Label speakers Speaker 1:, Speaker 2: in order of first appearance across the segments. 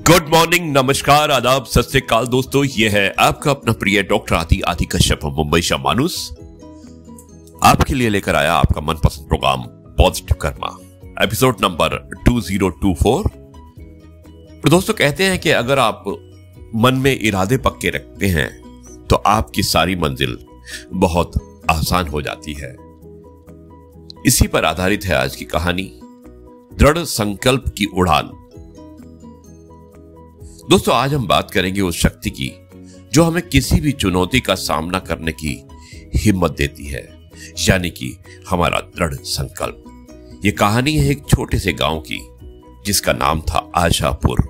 Speaker 1: Good morning, नमस्कार, आदाब, सत श्री अकाल दोस्तों। यह है आपका अपना प्रिय डॉक्टर आदि कश्यप मुंबई शा मानुस आपके लिए लेकर आया आपका मनपसंद programme positive karma, episode number 2024। और दोस्तों कहते हैं कि अगर आप मन में इरादे पक्के रखते हैं तो आपकी सारी मंजिल बहुत आसान हो जाती है। इसी पर आधारित है आज की कहानी, दृढ़ संकल्प की उड़ान। दोस्तों आज हम बात करेंगे उस शक्ति की जो हमें किसी भी चुनौती का सामना करने की हिम्मत देती है, यानी कि हमारा दृढ़ संकल्प। यह कहानी है एक छोटे से गांव की जिसका नाम था आशापुर।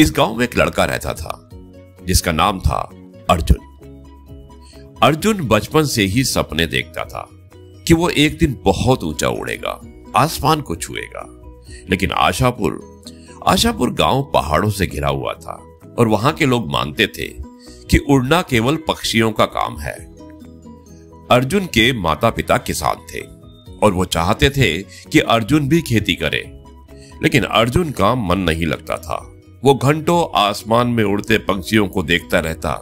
Speaker 1: इस गांव में एक लड़का रहता था जिसका नाम था अर्जुन। अर्जुन बचपन से ही सपने देखता था कि वो एक दिन बहुत ऊंचा उड़ेगा, आसमान को छुएगा। लेकिन आशापुर गांव पहाड़ों से घिरा हुआ था और वहां के लोग मानते थे कि उड़ना केवल पक्षियों का काम है। अर्जुन के माता पिता किसान थे और वो चाहते थे कि अर्जुन भी खेती करे, लेकिन अर्जुन का मन नहीं लगता था। वो घंटों आसमान में उड़ते पंछियों को देखता रहता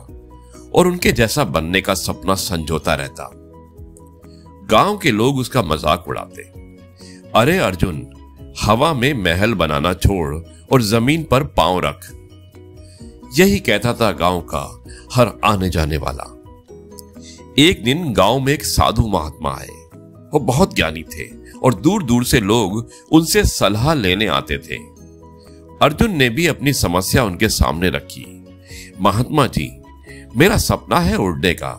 Speaker 1: और उनके जैसा बनने का सपना संजोता रहता। गांव के लोग उसका मजाक उड़ाते, अरे अर्जुन, हवा में महल बनाना छोड़ और जमीन पर पांव रख। यही कहता था गांव का हर आने जाने वाला। एक दिन गांव में एक साधु महात्मा आए। वो बहुत ज्ञानी थे और दूर दूर से लोग उनसे सलाह लेने आते थे। अर्जुन ने भी अपनी समस्या उनके सामने रखी। महात्मा जी, मेरा सपना है उड़ने का,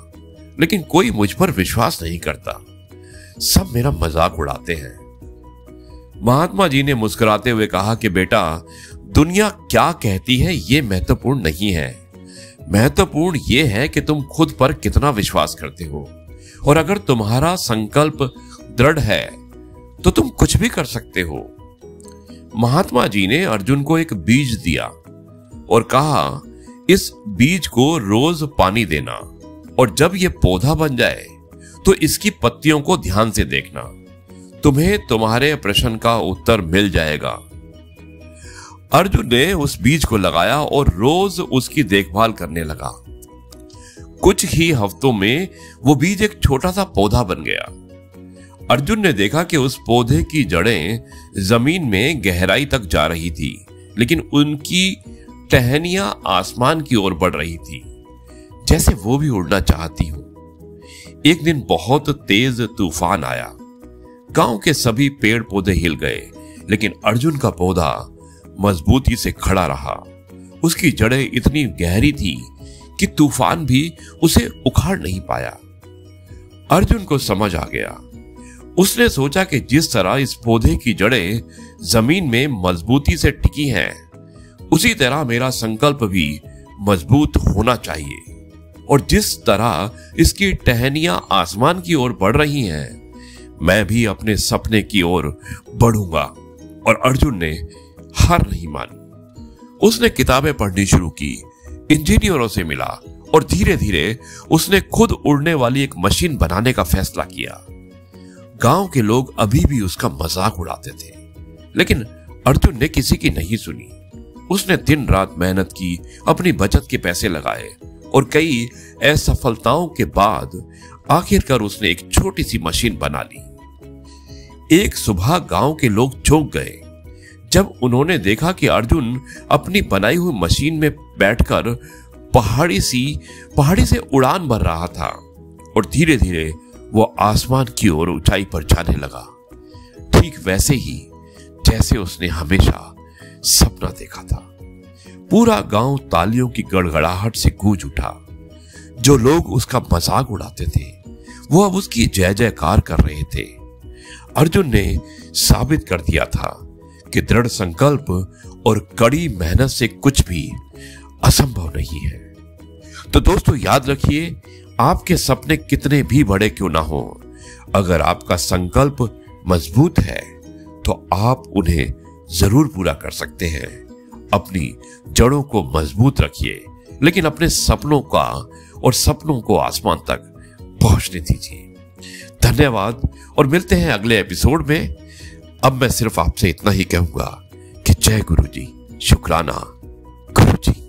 Speaker 1: लेकिन कोई मुझ पर विश्वास नहीं करता। सब मेरा मजाक उड़ाते हैं। महात्मा जी ने मुस्कुराते हुए कहा कि बेटा, दुनिया क्या कहती है ये महत्वपूर्ण नहीं है। महत्वपूर्ण ये है कि तुम खुद पर कितना विश्वास करते हो, और अगर तुम्हारा संकल्प दृढ़ है तो तुम कुछ भी कर सकते हो। महात्मा जी ने अर्जुन को एक बीज दिया और कहा, इस बीज को रोज पानी देना, और जब यह पौधा बन जाए तो इसकी पत्तियों को ध्यान से देखना। तुम्हें तुम्हारे प्रश्न का उत्तर मिल जाएगा। अर्जुन ने उस बीज को लगाया और रोज उसकी देखभाल करने लगा। कुछ ही हफ्तों में वो बीज एक छोटा सा पौधा बन गया। अर्जुन ने देखा कि उस पौधे की जड़ें जमीन में गहराई तक जा रही थी, लेकिन उनकी टहनियां आसमान की ओर बढ़ रही थी, जैसे वो भी उड़ना चाहती हो। एक दिन बहुत तेज तूफान आया। गांव के सभी पेड़ पौधे हिल गए, लेकिन अर्जुन का पौधा मजबूती से खड़ा रहा। उसकी जड़ें इतनी गहरी थी कि तूफान भी उसे उखाड़ नहीं पाया। अर्जुन को समझ आ गया। उसने सोचा कि जिस तरह इस पौधे की जड़ें जमीन में मजबूती से टिकी हैं, उसी तरह मेरा संकल्प भी मजबूत होना चाहिए। और जिस तरह इसकी टहनियां आसमान की ओर बढ़ रही हैं, मैं भी अपने सपने की ओर बढ़ूंगा। और अर्जुन ने हार नहीं मानी। उसने किताबें पढ़नी शुरू की, इंजीनियरों से मिला और धीरे धीरे उसने खुद उड़ने वाली एक मशीन बनाने का फैसला किया। गांव के लोग अभी भी उसका मजाक उड़ाते थे, लेकिन अर्जुन ने किसी की नहीं सुनी। उसने दिन रात मेहनत की, अपनी बचत के पैसे लगाए और कई असफलताओं के बाद आखिरकार उसने एक छोटी सी मशीन बना ली। एक सुबह गांव के लोग चौंक गए जब उन्होंने देखा कि अर्जुन अपनी बनाई हुई मशीन में बैठकर पहाड़ी से उड़ान भर रहा था और धीरे धीरे वो आसमान की ओर ऊंचाई पर जाने लगा, ठीक वैसे ही जैसे उसने हमेशा सपना देखा था। पूरा गांव तालियों की गड़गड़ाहट से गूंज उठा। जो लोग उसका मजाक उड़ाते थे वो अब उसकी जय जयकार कर रहे थे। अर्जुन ने साबित कर दिया था कि दृढ़ संकल्प और कड़ी मेहनत से कुछ भी असंभव नहीं है। तो दोस्तों याद रखिए, आपके सपने कितने भी बड़े क्यों ना हो, अगर आपका संकल्प मजबूत है तो आप उन्हें जरूर पूरा कर सकते हैं। अपनी जड़ों को मजबूत रखिए, लेकिन अपने सपनों को आसमान तक पहुंचने दीजिए। धन्यवाद और मिलते हैं अगले एपिसोड में। अब मैं सिर्फ आपसे इतना ही कहूंगा कि जय गुरु जी, शुक्राना। गुरुजी।